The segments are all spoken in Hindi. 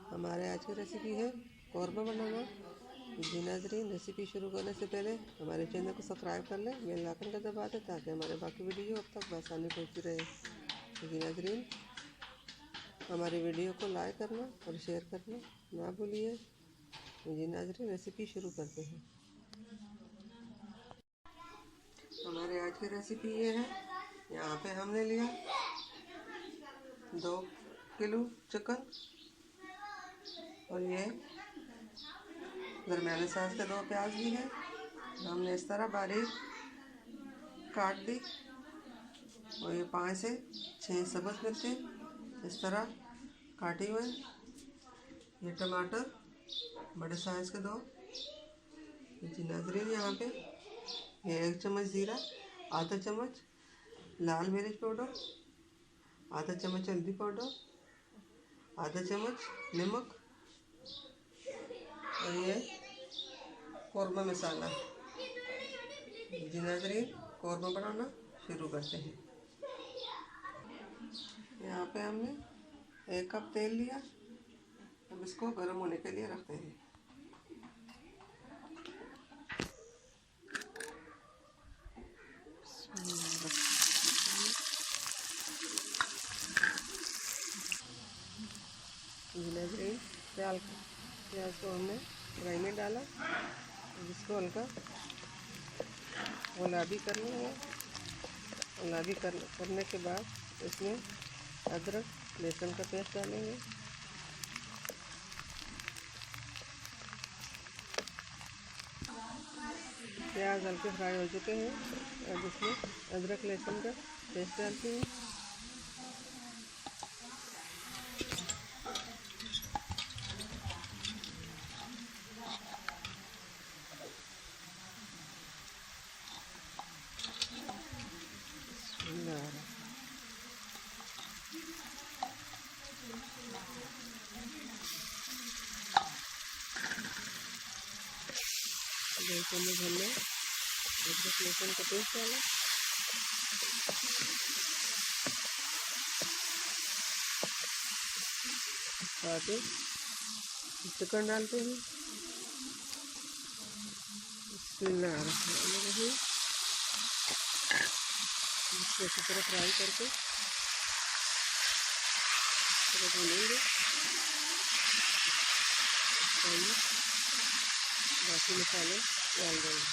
हमारे आज की रेसिपी है कौरमा बनाना। जी नाज़रीन, रेसिपी शुरू करने से पहले हमारे चैनल को सब्सक्राइब कर लें, बेल आइकन का दबा दें ताकि हमारे बाकी वीडियो अब तक आसानी पहुँचती रहे। जी नाज़रीन, हमारी वीडियो को लाइक करना और शेयर करना ना भूलिए। जी नाज़रीन, रेसिपी शुरू करते हैं। हमारे आज की रेसिपी ये है। यहाँ पे हमने लिया 2 किलो चिकन और ये दरमियाने साइज के 2 प्याज भी है। हमने इस तरह बारीक काट दी और ये 5 से 6 सब्ज़ मिर्ची इस तरह काटी हुई। ये टमाटर बड़े साइज के 2। जी नाज़रीन, यहाँ पे ये 1 चम्मच जीरा, आधा चम्मच लाल मिर्च पाउडर, आधा चम्मच हल्दी पाउडर, आधा चम्मच नमक और ये कौरमा मसाला। जी नाज़रीन, कौरमा बनाना शुरू करते हैं। यहाँ पे हमने 1 कप तेल लिया। अब इसको गर्म होने के लिए रखते हैं। जी नाज़रीन, प्याज को हमने फ्राई में डाला। इसको हल्का गुलाबी कर लेंगे। गुलाबी करने के बाद इसमें अदरक लहसुन का पेस्ट डालेंगे। प्याज हल्के फ्राई हो चुके हैं। अब इसमें अदरक लहसुन का पेस्ट डालते हैं। चम्मच हमने अदरक लहसुन का पेस्ट डाला। साथ ही चिकन डालते हैं। इसको अच्छी तरह फ्राई करके भूनेंगे। बाकी मसाले डाल देंगे।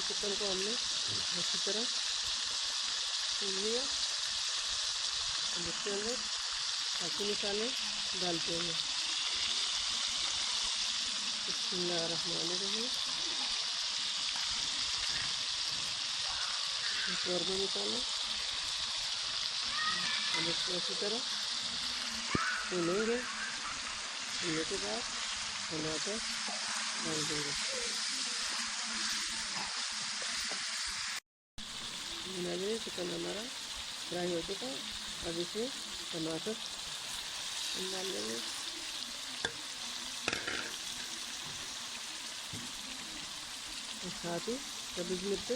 चिकन को हमने अच्छी तरह भून लिया। इसके अंदर बाकी मसाले डालते हैं। बिस्मिल्लाहिर्रहमानिर्रहीम। कौरमा मसाला हम इसको अच्छी तरह भूनेंगे। भूनने के बाद टमाटर डाल देंगे। नाज़रीन, चिकन हमारा फ्राई हो चुका है। अब इसमें टमाटर डाल देंगे। और साथ ही सब्ज़ मिर्च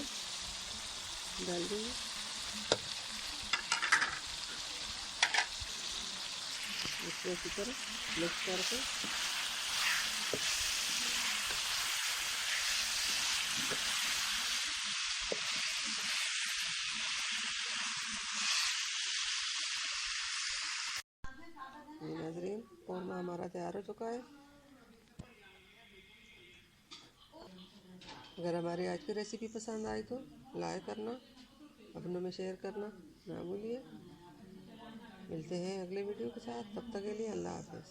डाल देंगे। इसको अच्छी तरह मिक्स करके नाज़रीन, कौरमा हमारा तैयार हो चुका है। अगर हमारी आज की रेसिपी पसंद आई तो लाइक करना, अपनों में शेयर करना ना भूलिए। मिलते हैं अगले वीडियो के साथ। तब तक के लिए अल्लाह हाफ़िज़।